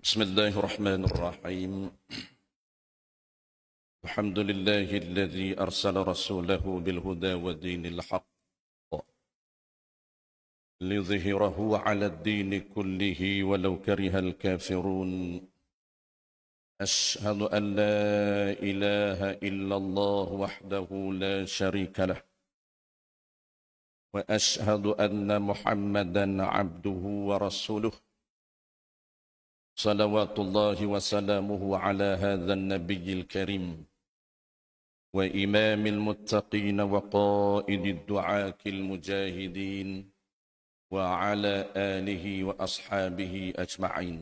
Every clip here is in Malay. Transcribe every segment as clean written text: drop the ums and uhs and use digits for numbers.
بسم الله الرحمن الرحيم. الحمد لله الذي أرسل رسوله بالهدى ودين الحق ليظهره على الدين كله ولو كره الكافرون. أشهد أن لا إله إلا الله وحده لا شريك له، وأشهد أن محمدا عبده ورسوله، صلوات الله وسلامه على هذا النبي الكريم وإمام المتقين وقائد الدعاة المجاهدين وعلى آله وأصحابه أجمعين.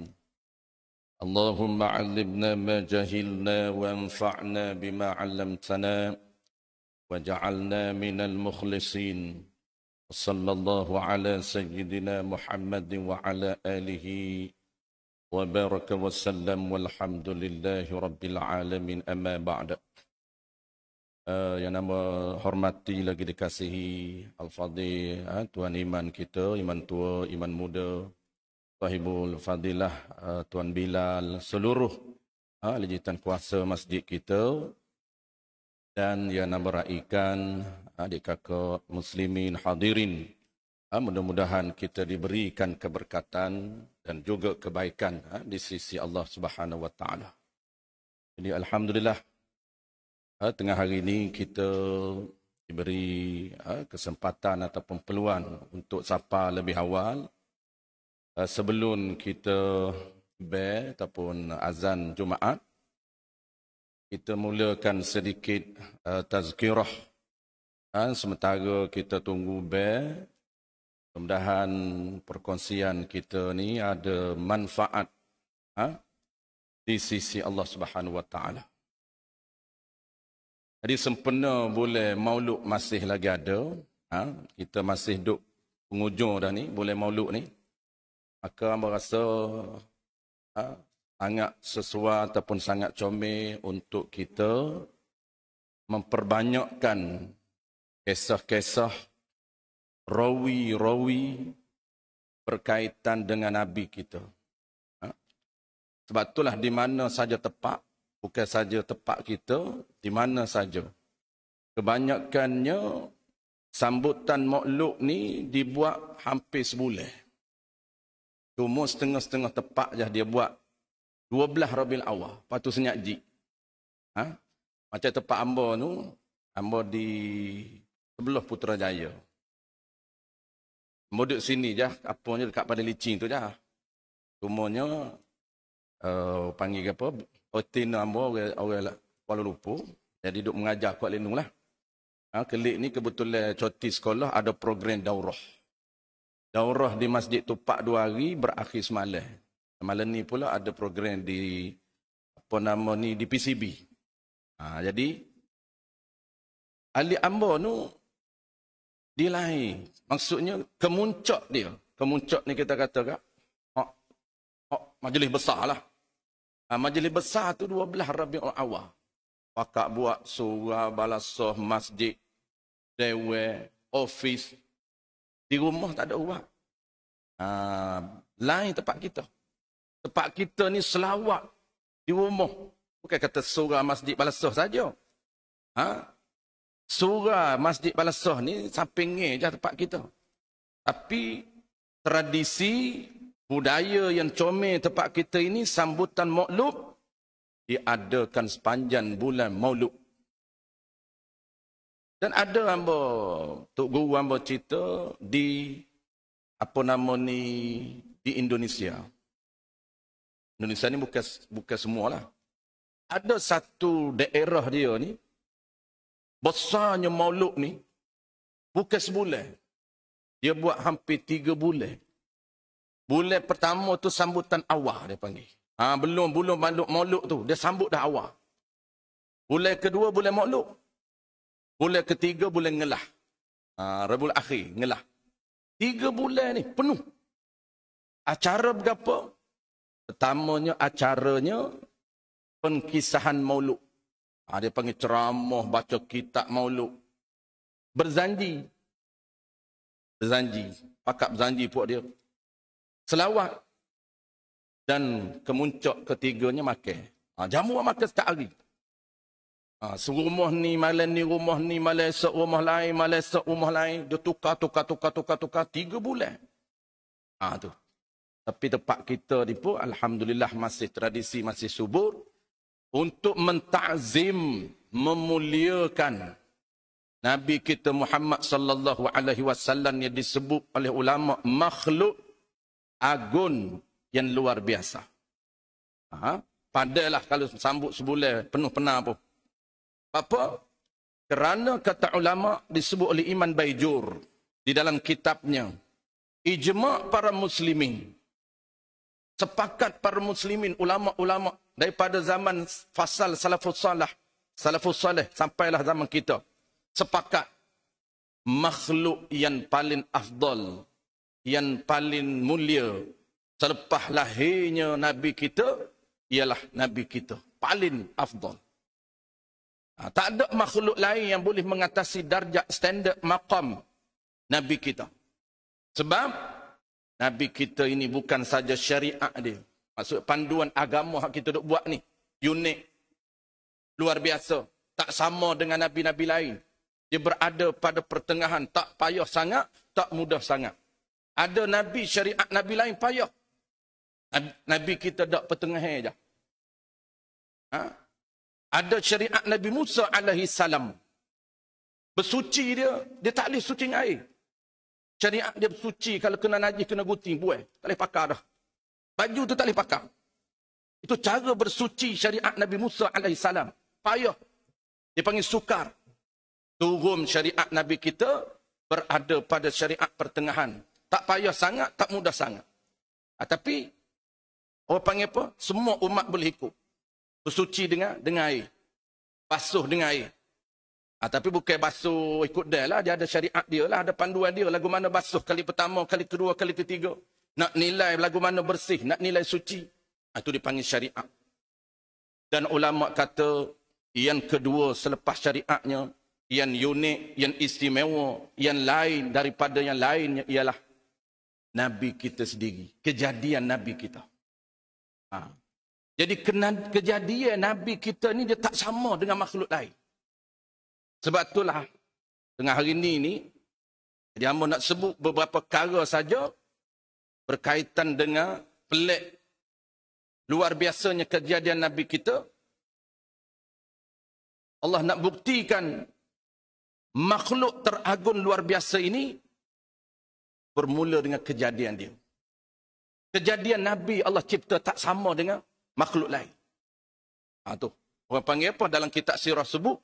اللهم علمنا ما جهلنا وانفعنا بما علمتنا وجعلنا من المخلصين. صلى الله على سيدنا محمد وعلى آله وبارك وسلم والحمد لله رب العالمين. أما بعد. Yang nama hormati lagi dikasihi Al-Fadhil Tuan Iman kita, Iman tua, Iman muda, Sahibul Fadilah Tuan Bilal, seluruh lejitan kuasa masjid kita, dan yang nama raikan adik kakak muslimin hadirin. Mudah-mudahan kita diberikan keberkatan dan juga kebaikan di sisi Allah Subhanahu Wa Taala. Jadi alhamdulillah, tengah hari ini kita diberi kesempatan ataupun peluang untuk sapa lebih awal sebelum kita ataupun azan Jumaat. Kita mulakan sedikit tazkirah sementara kita tunggu mudah-mudahan perkongsian kita ni ada manfaat di sisi Allah Subhanahu Wa Taala. Jadi sempena boleh maulud masih lagi ada, kita masih duduk penghujung dah ni, boleh maulud ni, maka hamba rasa sangat sesuai ataupun sangat comel untuk kita memperbanyakkan kisah-kisah rawi-rawi berkaitan dengan Nabi kita. Sebab itulah di mana saja tepat, bukan saja tempat kita, di mana saja. Kebanyakannya sambutan maulud ni dibuat hampir sebulan. Cuma setengah-setengah tepat je dia buat 12 Rabiul Awal. Lepas tu senyap jik. Macam tempat hamba tu, hamba di sebelah Putrajaya. Hamba duduk sini je, apanya dekat pada licin tu je. Cumanya, panggil apa, Otina hamba orang Kuala Lumpur. Jadi duduk mengajar Kuala Lumpur lah. Kelik ni kebetulan cuti sekolah ada program daurah. Daurah di Masjid Tupak 2 hari, berakhir semalam. Malam ni pula ada program di apa nama ni, di PCB. Jadi ahli hamba tu dia lain. Maksudnya kemuncak dia. Kemuncak ni kita kata kak, majlis besar lah. Majlis besar tu 12 Rabiul Awal. Pakak buat surah, balasah, masjid, dewan, office. Di rumah tak ada ubat. Lain tempat kita. Tempat kita ni selawat di rumah. Bukan kata surah, masjid, balasah saja. Surah, masjid, balasah ni sampingnya je tempat kita. Tapi tradisi budaya yang comel tempat kita ini, sambutan maulud diadakan sepanjang bulan maulud. Dan ada hamba, Tok Guru hamba cerita di apa nama ni, di Indonesia. Indonesia ni bukan semualah. Ada satu daerah dia ni, besarnya maulud ni, bukan sebulan. Dia buat hampir 3 bulan. Bulan pertama tu sambutan awal dia panggil. Belum maulud tu, dia sambut dah awal. Bulan kedua bulan maulud. Bulan ketiga bulan ngelah. Rabiul Akhir, ngelah. 3 bulan ni penuh. Acara berapa? Pertamanya acaranya pengkisahan maulud. Dia panggil ceramah, baca kitab maulud. Berjanji. Pakak berjanji puak dia. Selawat. Dan kemuncak ketiganya makan. Jamu makan setiap hari. Serumah ni, malam ni, rumah ni, malam esok, rumah lain, malam esok, rumah lain. Dia tukar, 3 bulan. Tu. Tapi tempat kita ni pun, alhamdulillah masih tradisi, masih subur. Untuk mentakzim, memuliakan Nabi kita Muhammad sallallahu alaihi wasallam yang disebut oleh ulama makhluk agung yang luar biasa. Padalah kalau sambut sebulan penuh pena pun. Apa? Kerana kata ulama disebut oleh Iman Baijur di dalam kitabnya, ijma' para muslimin. Sepakat para muslimin, ulama-ulama daripada zaman fasal salafus saleh sampailah zaman kita. Sepakat makhluk yang paling afdal, yang paling mulia selepas lahirnya Nabi kita ialah Nabi kita. Paling afdal. Tak ada makhluk lain yang boleh mengatasi darjat standard maqam Nabi kita. Sebab Nabi kita ini bukan saja syariat dia. Maksud panduan agama yang kita duk buat ni. Unik. Luar biasa. Tak sama dengan Nabi-Nabi lain. Dia berada pada pertengahan. Tak payah sangat, tak mudah sangat. Ada Nabi, syariat Nabi lain payah. Nabi kita tak pertengahan je. Ada syariat Nabi Musa alaihi salam. Bersuci dia tak boleh suci dengan air. Syariat dia bersuci, kalau kena najis, kena guting, buai. Tak boleh pakai dah. Baju tu tak boleh pakai. Itu cara bersuci syariat Nabi Musa alaihi salam. Payah. Dia panggil sukar. Turun syariat Nabi kita berada pada syariat pertengahan. Tak payah sangat, tak mudah sangat. Tapi, orang panggil apa? Semua umat boleh ikut. Bersuci dengan air. Basuh dengan air. Tapi bukan basuh ikut dia lah. Dia ada syariat dia lah. Ada panduan dia. Lagu mana basuh kali pertama, kali kedua, kali ketiga. Nak nilai lagu mana bersih. Nak nilai suci. Itu dipanggil syariat. Dan ulama kata, yang kedua selepas syariatnya, yang unik, yang istimewa, yang lain daripada yang lainnya ialah Nabi kita sendiri. Kejadian Nabi kita. Jadi kejadian Nabi kita ni dia tak sama dengan makhluk lain. Sebab itulah tengah hari ni dia hamba nak sebut beberapa perkara saja berkaitan dengan pelik luar biasanya kejadian Nabi kita. Allah nak buktikan makhluk teragung luar biasa ini bermula dengan kejadian dia. Kejadian Nabi Allah cipta tak sama dengan makhluk lain. Tu. Orang panggil apa dalam kitab sirah sebut?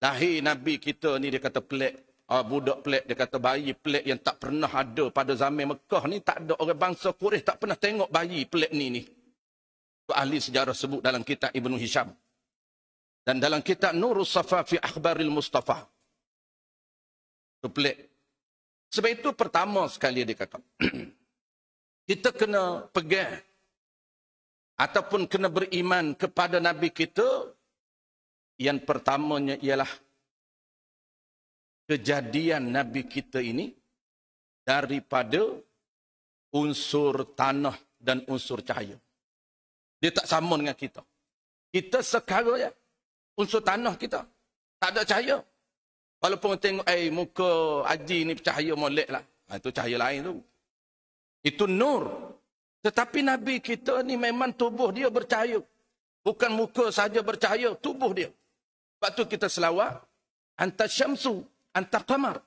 Lahir Nabi kita ni dia kata pelik. Budak pelik, dia kata bayi pelik yang tak pernah ada pada zaman Mekah ni. Tak ada orang bangsa Quraisy tak pernah tengok bayi pelik ni. Itu ahli sejarah sebut dalam kitab Ibnu Hisham. Dan dalam kitab Nurus Safa fi Akhbaril Mustafa. Itu pelik. Sebab itu pertama sekali dia kata. Kita kena pegang ataupun kena beriman kepada Nabi kita. Yang pertamanya ialah kejadian Nabi kita ini daripada unsur tanah dan unsur cahaya. Dia tak sama dengan kita. Kita sekarang ya, unsur tanah kita. Tak ada cahaya. Walaupun tengok muka Haji ni cahaya molek lah. Itu cahaya lain tu. Itu nur. Tetapi Nabi kita ni memang tubuh dia bercahaya. Bukan muka saja bercahaya, tubuh dia. Sebab tu kita selawat. Anta syamsu, anta qamar.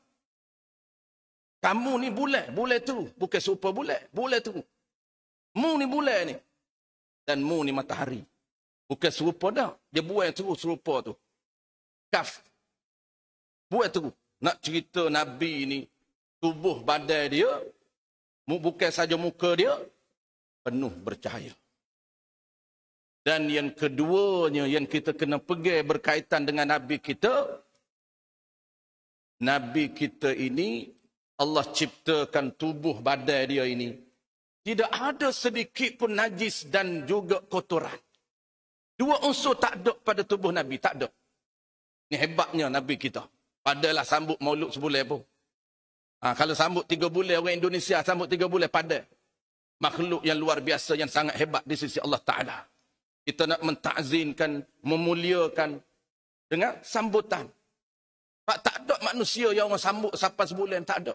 Kamu ni bulan. Bulan tu. Bukan super bulan. Bulan tu. Mu ni bulan ni. Dan mu ni matahari. Bukan serupa dah. Dia buat terus serupa tu. Kaf. Buat terus. Nak cerita Nabi ni. Tubuh badan dia. Bukan saja muka dia. Penuh bercahaya. Dan yang keduanya yang kita kena pegang berkaitan dengan Nabi kita. Nabi kita ini. Allah ciptakan tubuh badan dia ini. Tidak ada sedikit pun najis dan juga kotoran. Dua unsur tak ada pada tubuh Nabi. Tak ada. Ini hebatnya Nabi kita. Padalah sambut maulud sebulan pun. Kalau sambut 3 bulan, orang Indonesia sambut 3 bulan pada. makhluk yang luar biasa, yang sangat hebat di sisi Allah Ta'ala. Kita nak mentakzimkan, memuliakan dengan sambutan. Pak, tak ada manusia yang orang sambut sampai sebulan, tak ada.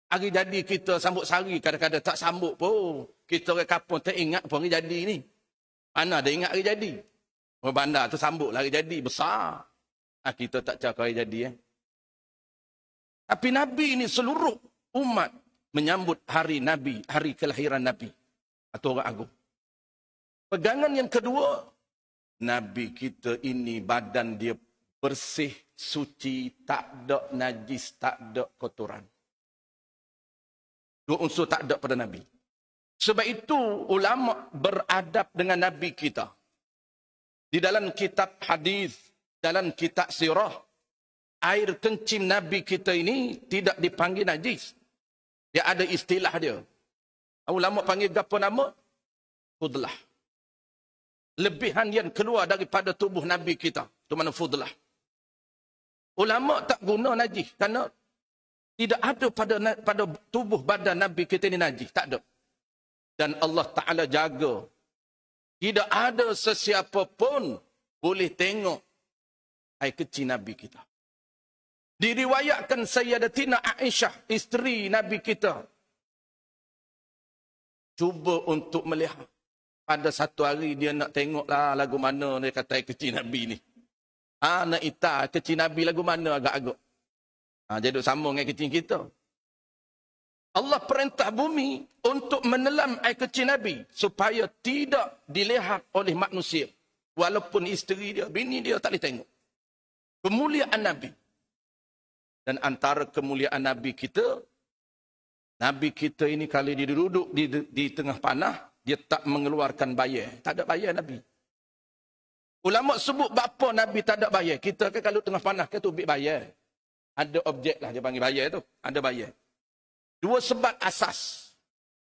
Hari jadi kita sambut sehari, kadang-kadang tak sambut pun. Kita orang kapung tak ingat pun hari jadi ni. Mana ada ingat hari jadi? Orang bandar tu sambut hari jadi, besar. Kita tak cakap hari jadi. Tapi Nabi ni seluruh umat menyambut hari Nabi, hari kelahiran Nabi. Atau orang agung. Pegangan yang kedua, Nabi kita ini badan dia bersih, suci, tak ada najis, tak ada kotoran. Dua unsur tak ada pada Nabi. Sebab itu ulama beradab dengan Nabi kita. Di dalam kitab hadis, dalam kitab sirah, air kencing Nabi kita ini tidak dipanggil najis. Dia ada istilah dia. Ulama panggil apa nama? Fudlah. Lebihan yang keluar daripada tubuh Nabi kita. Itu mana fudlah. Ulama tak guna najis. Kerana tidak ada pada tubuh badan Nabi kita ini najis. Tak ada. Dan Allah Ta'ala jaga. Tidak ada sesiapa pun boleh tengok air kecil Nabi kita. Diriwayatkan Sayyidatina Aisyah, isteri Nabi kita, cuba untuk melihat. Pada satu hari dia nak tengoklah lagu mana dia kata kecil Nabi ni. Nak ita kecil Nabi lagu mana agak-agak. Jadi sama dengan kecil kita. Allah perintah bumi untuk menelan air kecil Nabi supaya tidak dilihat oleh manusia. Walaupun isteri dia, bini dia tak boleh tengok. Kemuliaan Nabi. Dan antara kemuliaan Nabi kita ini kalau dia duduk di tengah panah, dia tak mengeluarkan bayar. Tak ada bayar Nabi. Ulama sebut bapa Nabi tak ada bayar. Kita kan kalau tengah panah ke tu ambil bayar. Ada objek lah dia panggil bayar tu. Ada bayar. Dua sebab asas.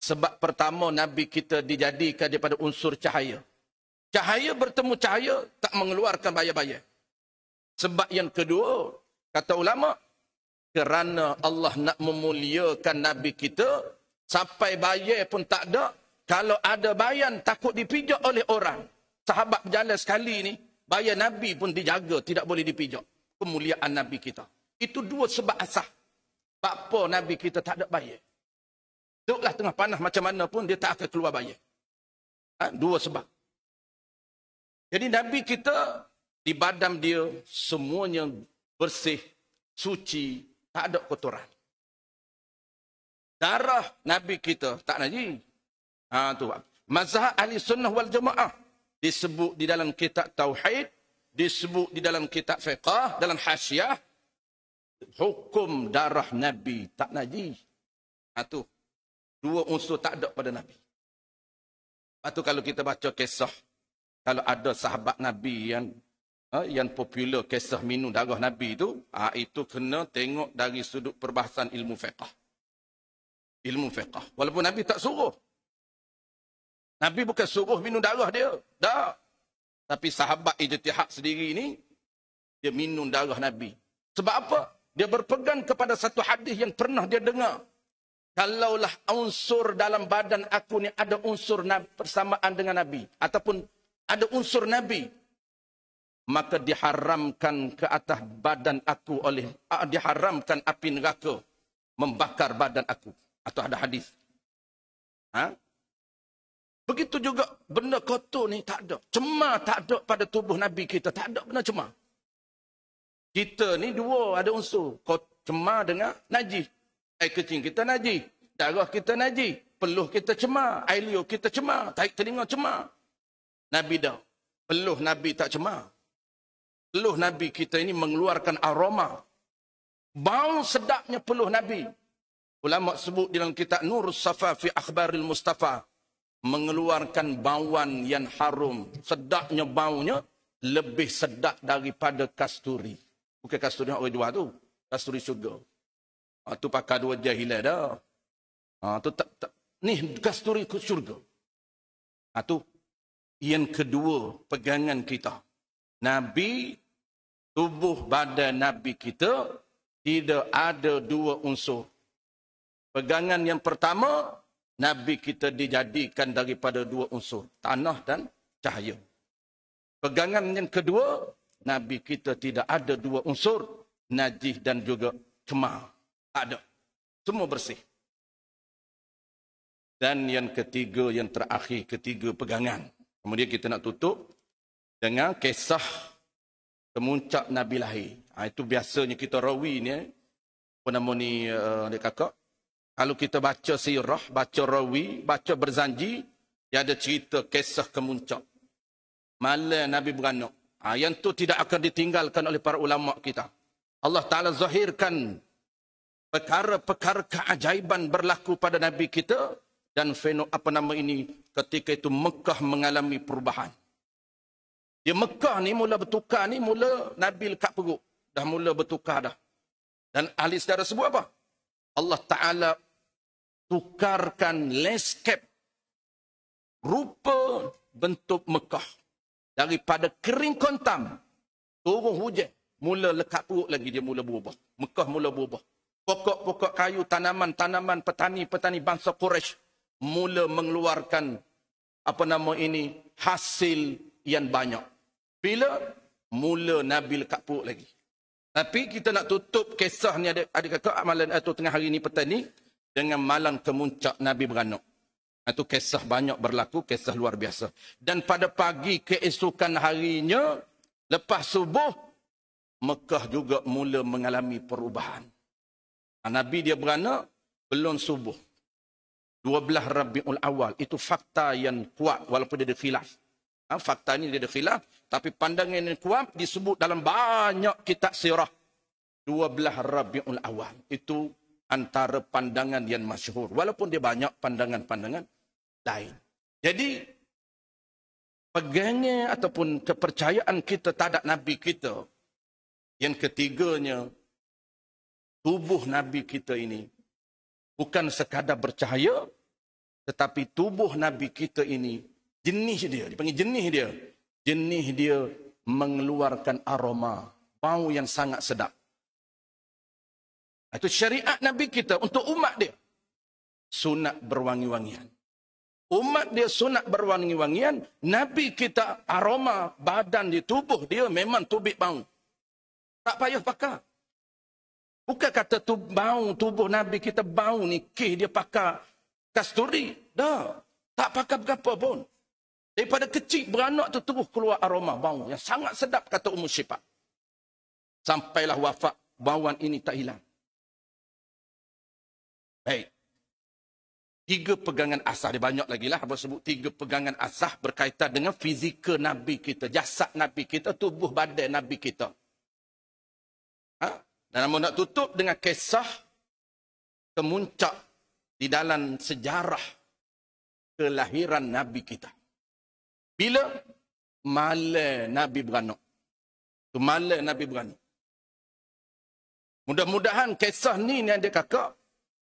Sebab pertama Nabi kita dijadikan daripada unsur cahaya. Cahaya bertemu cahaya tak mengeluarkan bayar-bayar. Sebab yang kedua, kata ulama, kerana Allah nak memuliakan Nabi kita, sampai bayar pun tak ada. Kalau ada bayan, takut dipijak oleh orang. Sahabat berjalan sekali ni, bayan Nabi pun dijaga, tidak boleh dipijak. Kemuliaan Nabi kita. Itu dua sebab asas. Bapa Nabi kita tak ada bayar. Duduklah tengah panah macam mana pun, dia tak akan keluar bayar. Dua sebab. Jadi Nabi kita, di badan dia, semuanya bersih, suci, tak ada kotoran. Darah Nabi kita tak najis. Tu mazhab ahli sunnah wal jamaah disebut di dalam kitab tauhid, disebut di dalam kitab fiqh, dalam hasyiah, hukum darah Nabi tak najis. Tu dua unsur tak ada pada Nabi. Lepas tu kalau kita baca kisah, kalau ada sahabat Nabi yang popular kisah minum darah Nabi itu kena tengok dari sudut perbahasan ilmu fiqh. Ilmu fiqh. Walaupun Nabi tak suruh. Nabi bukan suruh minum darah dia. Tak. Tapi sahabat ijtihad sendiri ni, dia minum darah Nabi. Sebab apa? Dia berpegang kepada satu hadis yang pernah dia dengar. Kalaulah unsur dalam badan aku ni ada unsur persamaan dengan Nabi. Ataupun ada unsur Nabi. Maka diharamkan ke atas badan aku diharamkan api neraka membakar badan aku. Atau ada hadis. Begitu juga benda kotor ni tak ada. Cemar tak ada pada tubuh Nabi kita. Tak ada benda cemar. Kita ni dua ada unsur. Cemar dengan najis. Air kecil kita najis. Darah kita najis. Peluh kita cemar. Air liur kita cemar. Tarik telinga cemar. Nabi dah. Peluh Nabi tak cemar. Peluh Nabi kita ini mengeluarkan aroma. Bau sedapnya peluh Nabi. Ulama sebut dalam kitab Nur Safa fi Akhbaril Mustafa. Mengeluarkan bauan yang harum. Sedapnya baunya lebih sedap daripada kasturi. Bukan kasturi yang orang jual tu. Kasturi syurga. Tu pakai dua jahilah dah. Ni kasturi syurga. Tu yang kedua pegangan kita. Nabi, tubuh badan Nabi kita tidak ada dua unsur. Pegangan yang pertama, Nabi kita dijadikan daripada dua unsur, tanah dan cahaya. Pegangan yang kedua, Nabi kita tidak ada dua unsur, najis dan juga cemar. Tak ada. Semua bersih. Dan yang ketiga, yang terakhir, ketiga pegangan. Kemudian kita nak tutup dengan kisah kemuncak Nabi lahir. Itu biasanya kita rawi ni, apa nama ni, adik kakak. Kalau kita baca sirah, baca rawi, baca berzanji, dia ada cerita kisah kemuncak. Malam Nabi beranak. Yang tu tidak akan ditinggalkan oleh para ulama kita. Allah Ta'ala zahirkan perkara-perkara keajaiban berlaku pada Nabi kita. Dan ketika itu Mekah mengalami perubahan. Dia Mekah ni mula bertukar ni, mula Nabi lekat perut. Dah mula bertukar dah. Dan ahli sejarah sebut apa? Allah Ta'ala tukarkan landscape rupa bentuk Mekah. Daripada kering kontam, turun hujan, mula lekat perut lagi dia mula berubah. Mekah mula berubah. Pokok-pokok kayu, tanaman-tanaman, petani-petani bangsa Quraisy mula mengeluarkan hasil yang banyak. Bila? Mula Nabi lekat perut lagi. Tapi kita nak tutup kisah ni adik kakak malam atau tengah hari ni petang ni dengan malam kemuncak Nabi beranak. Itu kisah banyak berlaku, kisah luar biasa. Dan pada pagi keesokan harinya, lepas subuh, Mekah juga mula mengalami perubahan. Nabi dia beranak, belum subuh. 12 Rabiul Awal. Itu fakta yang kuat walaupun dia ada khilaf. Fakta ni dia ada khilaf. Tapi pandangan yang kuat disebut dalam banyak kitab sirah. 12 Rabiul Awal. Itu antara pandangan yang masyhur. Walaupun dia banyak pandangan-pandangan lain. Jadi, pegangan ataupun kepercayaan kita terhadap Nabi kita. Yang ketiganya, tubuh Nabi kita ini bukan sekadar bercahaya, tetapi tubuh Nabi kita ini, jenis dia, dipanggil jenis dia. Jenis dia mengeluarkan aroma, bau yang sangat sedap. Itu syariat Nabi kita untuk umat dia. Sunat berwangi-wangian. Umat dia sunat berwangi-wangian, Nabi kita aroma badan di tubuh dia memang tubik bau. Tak payah pakai. Bukan kata tu bau tubuh Nabi kita bau ni, dia pakai kasturi. Dah. Tak pakai berapa pun. Daripada kecil beranak tu terus keluar aroma bau yang sangat sedap kata Ummu Syifa. Sampailah wafat bauan ini tak hilang. Baik. 3 pegangan asas. Dia banyak lagi lah. Abang sebut 3 pegangan asas berkaitan dengan fizikal Nabi kita. Jasad Nabi kita, tubuh badan Nabi kita. Dan namun nak tutup dengan kisah kemuncak di dalam sejarah kelahiran Nabi kita. Bila? Malam Nabi beranak. Itu malam Nabi beranak. Mudah-mudahan kisah ni ada kakak,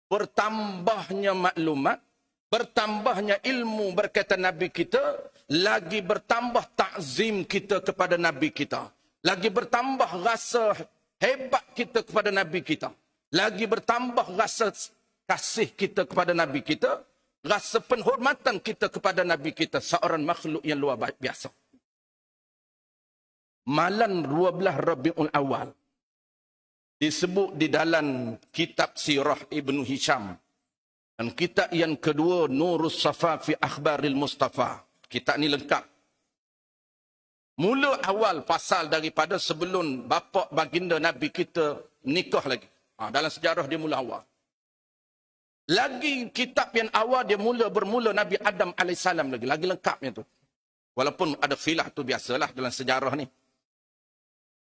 bertambahnya maklumat, bertambahnya ilmu berkaitan Nabi kita, lagi bertambah takzim kita kepada Nabi kita. Lagi bertambah rasa hebat kita kepada Nabi kita. Lagi bertambah rasa kasih kita kepada Nabi kita. Rasa penghormatan kita kepada Nabi kita. Seorang makhluk yang luar biasa. Malam 12 Rabiul Awal. Disebut di dalam kitab Sirah Ibnu Hisham. Dan kitab yang kedua, Nurus Safa fi Akhbaril Mustafa. Kitab ni lengkap. Mula awal pasal daripada sebelum bapa baginda Nabi kita nikah lagi. Dalam sejarah dia mula awal. Lagi kitab yang awal dia bermula Nabi Adam AS lagi. Lagi lengkapnya tu. Walaupun ada khilaf tu biasalah dalam sejarah ni.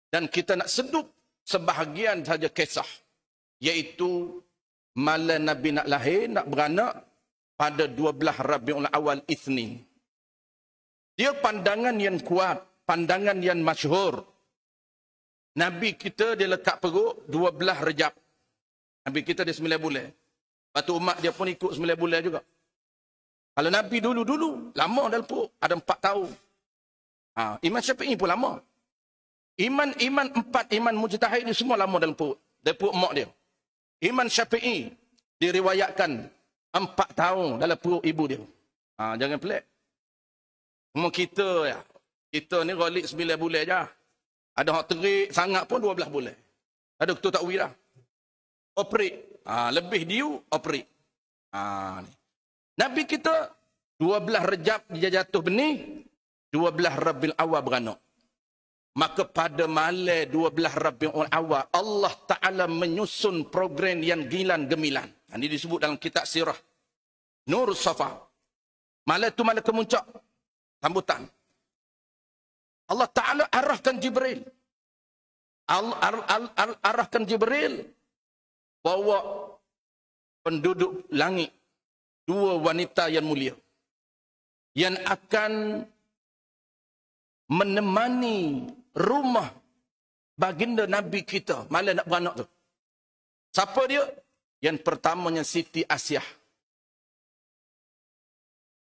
Dan kita nak sedup sebahagian saja kisah. Iaitu malam Nabi nak lahir, nak beranak pada 12 Rabiul Awal Itsnin. Dia pandangan yang kuat. Pandangan yang masyhur. Nabi kita dia lekat perut 12 Rejab. Nabi kita dia 9 bulan. Lepas tu umat dia pun ikut 9 bulan juga. Kalau Nabi dulu-dulu, lama dalam perut. Ada 4 tahun. Imam Syafi'i pun lama. Iman 4 iman mujtahid ni semua lama dalam perut. Dari perut mak dia. Imam Syafi'i diriwayatkan 4 tahun dalam perut ibu dia. Jangan pelik. Umur kita ya. Kita ni rolik 9 bulan je. Ada orang terik sangat pun 12 bulan. Ada ketua tak wira. Operate. Lebih diu, operate. Ni. Nabi kita 12 Rejab dia jatuh benih, 12 Rabiul Awal beranak. Maka pada malam 12 Rabiul Awal, Allah Ta'ala menyusun program yang gilan gemilan. Ini disebut dalam kitab sirah. Nur Safa. Malam tu malam kemuncak. Sambutan. Allah Ta'ala arahkan Jibril. Arahkan Jibril bawa penduduk langit. 2 wanita yang mulia. Yang akan menemani rumah baginda Nabi kita malam nak beranak tu. Siapa dia? Yang pertamanya Siti Asyah,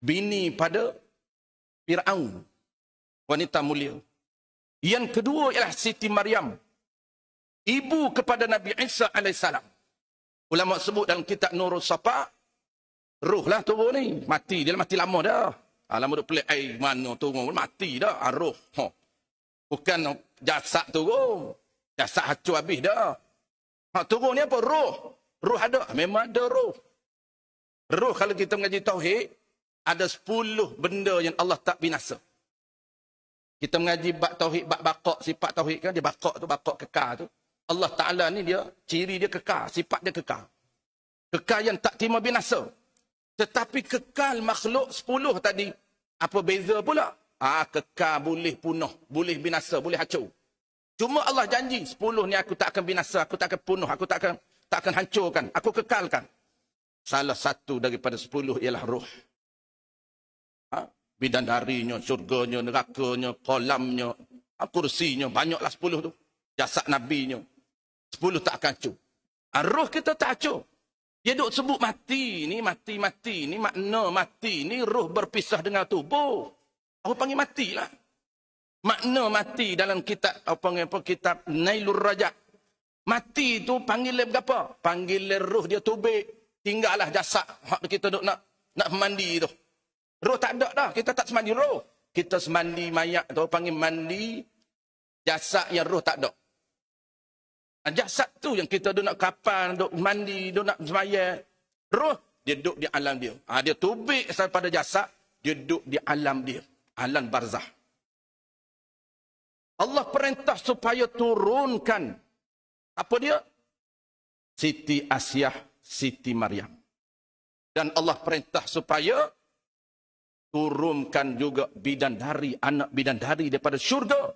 bini pada Fir'aun, wanita mulia. Yang kedua ialah Siti Maryam, ibu kepada Nabi Isa AS. Ulama sebut dalam kitab Nurul Safa, roh lah turun ni. Mati, dia mati lama dah. Lama duk pelik air mana turun, mati dah. Roh. Bukan jasad turun. Jasad hancur habis dah. Turun ni apa? Roh. Roh ada. Memang ada roh. Roh kalau kita mengaji tauhid, ada 10 benda yang Allah tak binasa. Kita mengaji bab tauhid, bab bakak, sifat tauhid kan, dia bakak tu, bakak kekal tu. Allah Ta'ala ni dia, ciri dia kekal, sifat dia kekal. Kekal yang tak terima binasa. Tetapi kekal makhluk 10 tadi, apa beza pula? Kekal boleh punah, boleh binasa, boleh hancur. Cuma Allah janji, 10 ni aku tak akan binasa, aku tak akan punah, aku tak akan hancurkan, aku kekalkan. Salah satu daripada 10 ialah roh. Bidadarinya, syurganya, nerakanya, kolamnya, kursinya, banyaklah 10 tu. Jasad nabinya. 10 tak akan hancur. Roh kita tak hancur. Dia duk sebut mati ni, mati. Ni makna mati ni roh berpisah dengan tubuh. Apa panggil mati lah. Makna mati dalam kitab, kitab Nailur Rajak. Mati tu panggil berapa? Panggil roh dia tubik. Tinggallah jasad. Hak kita duk nak mandi tu. Roh tak ada dah. Kita tak semandi roh. Kita semandi mayat tu panggil mandi jasad yang roh tak ada. Jasad tu yang kita duk nak kapal, duk mandi, duk nak sembahyang. Roh, dia duduk di alam dia. Dia tubik daripada jasad, dia duduk di alam dia. Alam barzah. Allah perintah supaya turunkan. Apa dia? Siti Asyah, Siti Maryam. Dan Allah perintah supaya turunkan juga bidadari, anak bidadari daripada syurga.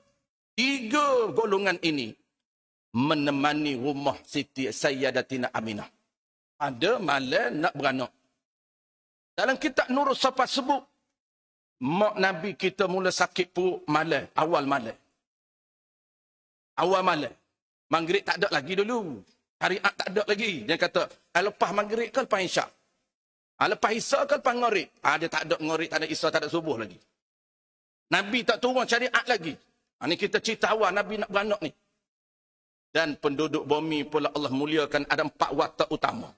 3 golongan ini menemani rumah Siti Sayyidatina Aminah. Ada malam nak beranak. Dalam kitab Nurul Safa sebut, mak Nabi kita mula sakit perut malam, awal malam. Awal malam. Maghrib tak ada lagi dulu. Syariat tak ada lagi. Dia kata, lepas maghrib ke lepas isyak? Lepas isyak ke lepas ngorib? Dia tak ada ngorib, tak ada isyak, tak ada subuh lagi. Nabi tak turun syariat lagi. Ini kita cerita awal Nabi nak beranak ni. Dan penduduk bumi pula Allah muliakan ada 4 watak utama.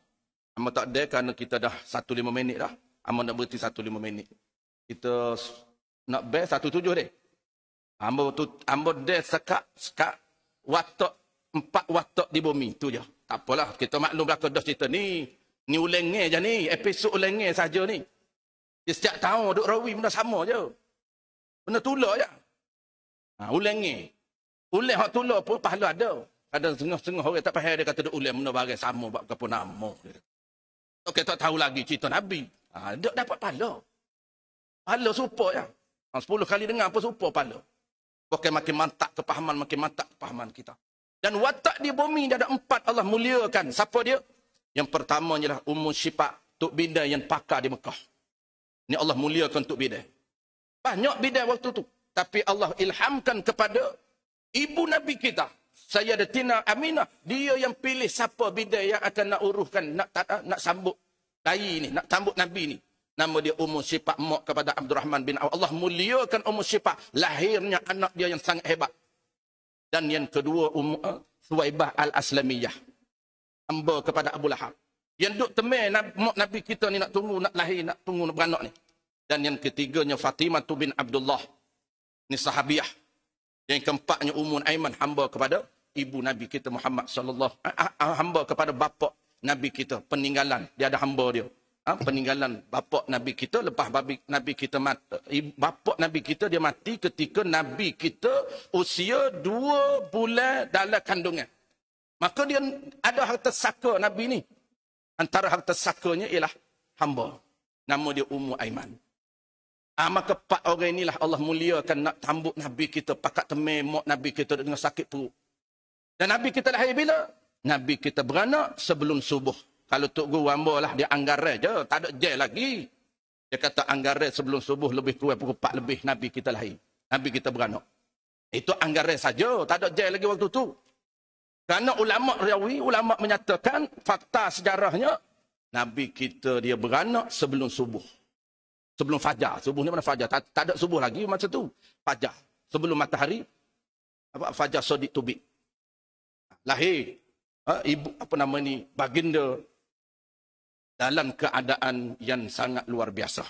Amba tak ada kerana kita dah 15 minit dah. Amba nak berhenti 15 minit. Kita nak best 17 deh. Amba dah sekat watak 4 watak di bumi. Tu je. Tak apalah. Kita maklum belakang dah cerita ni. Ni ulengnya je ni. Episod ulengnya saja ni. Dia setiap tahun duk rawi benda sama je. Benda tular je. Ulengnya. Uleng hak tular pun pahala ada. Ada setengah-setengah orang tak faham dia kata duk uleng benda barang sama bab apa nama. Okey tak tahu lagi cerita Nabi. Dia dapat pahala. Pahala serupa je. 10 kali dengar apa serupa pahala. Bukan makin mantap kepahaman kita. Dan watak di bumi dia ada 4 Allah muliakan. Siapa dia? Yang pertama ialah Ummu Syifa, tok bidai yang pakar di Mekah. Ini Allah muliakan tok bidai. Banyak bidai waktu tu. Tapi Allah ilhamkan kepada ibu Nabi kita, Sayyidatina Aminah, dia yang pilih siapa bidai yang akan nak uruhkan, nak sambut bayi ni, nak sambut Nabi ni. Nama dia Ummu Syifa, mak kepada Abdurrahman bin Auf. Allah muliakan Ummu Syifa, lahirnya anak dia yang sangat hebat. Dan yang kedua Suwaibah Al-Aslamiyah, hamba kepada Abu Lahab. Yang duk temai Nabi kita ni nak tunggu, nak lahir, nak tunggu, nak beranak ni. Dan yang ketiganya Fatimah bin Abdullah. Ni sahabiah. Yang keempatnya Aiman, hamba kepada ibu Nabi kita Muhammad sallallahu hamba kepada bapa Nabi kita, peninggalan. Dia ada hamba dia. Peninggalan bapa Nabi kita, lepas Nabi kita mati. Bapa Nabi kita dia mati ketika Nabi kita usia 2 bulan dalam kandungan. Maka dia ada harta saka Nabi ni. Antara harta sakanya ialah hamba. Nama dia Aiman. Maka 4 orang inilah Allah muliakan nak tambut Nabi kita, pakat temai mak Nabi kita dengan sakit perut. Dan Nabi kita lahir bila? Nabi kita beranak sebelum subuh. Kalau Tok Guru hamba lah, dia anggaran je, tak ada je lagi. Dia kata anggaran sebelum subuh lebih kurang pukul 4 lebih Nabi kita lahir. Nabi kita beranak. Itu anggaran saja, tak ada je lagi waktu tu. Kerana ulama rawi, ulama menyatakan fakta sejarahnya Nabi kita dia beranak sebelum subuh. Sebelum fajar. Subuh ni mana fajar? Tak ada subuh lagi masa tu. Fajar. Sebelum matahari fajar sodik tubik. Lahir ibu baginda dalam keadaan yang sangat luar biasa.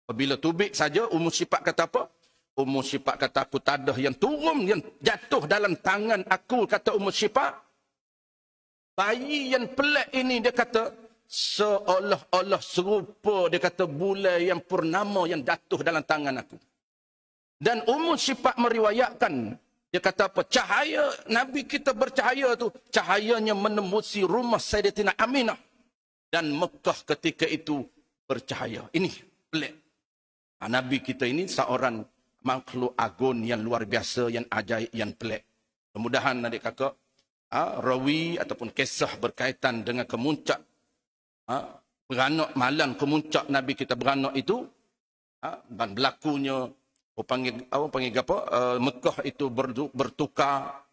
Apabila tubik saja Ummu Syifa kata apa? Ummu Syifa kata aku tak ada yang turun, yang jatuh dalam tangan aku, kata Ummu Syifa. Bayi yang pelik ini dia kata seolah-olah serupa, dia kata bulan yang purnama yang jatuh dalam tangan aku. Dan Ummu Syifa meriwayatkan, dia kata apa? Cahaya Nabi kita bercahaya tu, cahayanya menembusi rumah Sayyidatina Aminah. Dan Mekah ketika itu bercahaya. Ini pelik. Nabi kita ini seorang makhluk agung yang luar biasa, yang ajaib, yang pelik. Mudah-mudahan adik kakak, rawi ataupun kisah berkaitan dengan kemuncak beranak malam kemuncak Nabi kita beranak itu, dan berlakunya Mekah itu bertukar,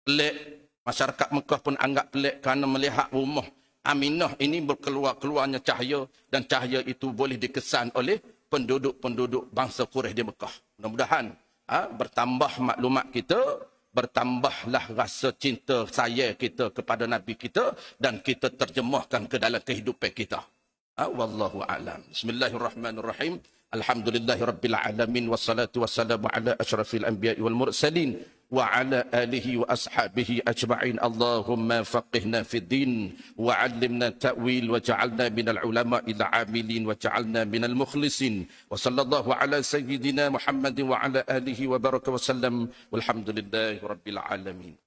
pelik. Masyarakat Mekah pun anggap pelik kerana melihat rumah Aminah ini berkeluarnya cahaya, dan cahaya itu boleh dikesan oleh penduduk-penduduk bangsa Quraisy di Mekah. Mudah-mudahan bertambah maklumat kita, bertambahlah rasa cinta sayang kita kepada Nabi kita, dan kita terjemahkan ke dalam kehidupan kita. Wallahu a'lam. Bismillahirrahmanirrahim. Alhamdulillahirabbil alamin, wassalatu wassalamu ala asyrafil anbiya'i wal mursalin wa ala alihi wa ashabihi ajma'in. Allahumma faqihna fid din wa 'allimna ta'wil wa ja'alna minal ulama'il 'amilin wa ja'alna minal mukhlisin. Wa sallallahu ala sayyidina Muhammadin wa ala alihi wa baraka wa sallam. Walhamdulillahi rabbil alamin.